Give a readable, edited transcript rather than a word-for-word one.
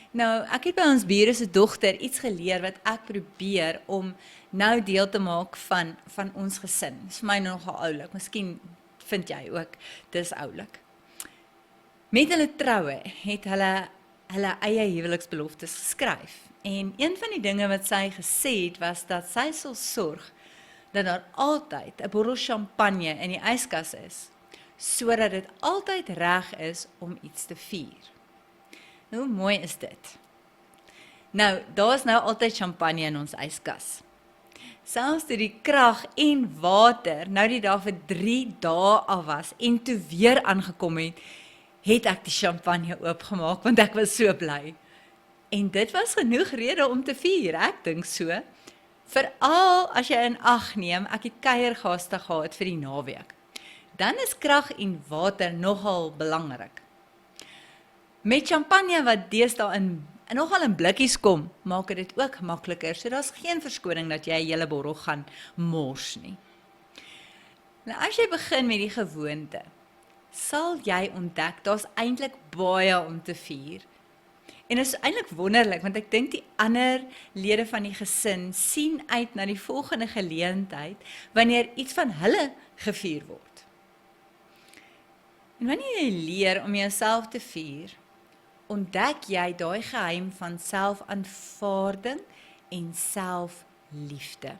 Nou, ek het by ons bure se dogter iets geleer wat ek probeer om nou deel te maak van ons gesin. Dit is vir my nogal oulik. Miskien vind jy ook dis oulik. Met hulle troue het hulle eie huweliksbeloftes geskryf. En een van die dinge wat sy gesê het was dat sy sal sorg dat daar altyd 'n bottel champagne in die yskas is, sodat dit altyd reg is om iets te vier. Nou, hoe mooi is dit? Nou, daar is nou altyd champagne in ons yskas. Selfs toe die krag en water nou die dag vir 3 dae af was en toe weer aangekom het ek die champagne oopgemaak want ek was so bly. En dit was genoeg rede om te vier, ek dink so. Veral as jy in ag neem, ek het kuiergaste gehad vir die naweek. Dan is krag en water nogal belangrik. Met champagne wat deesdae nogal in blikkies kom, maak dit ook makliker, so daar's geen verskoning dat jy 'n hele bottel gaan mors nie. Nou as jy begin met die gewoonte, sal jy ontdek, daar's eintlik baie om te vier. En dit is eintlik wonderlik, want ek dink die ander lede van die gesin sien uit na die volgende geleentheid, wanneer iets van hulle gevier word. En wanneer jy leer om jouself te vier, ontdek jy daai geheim van selfaanvaarding en selfliefde.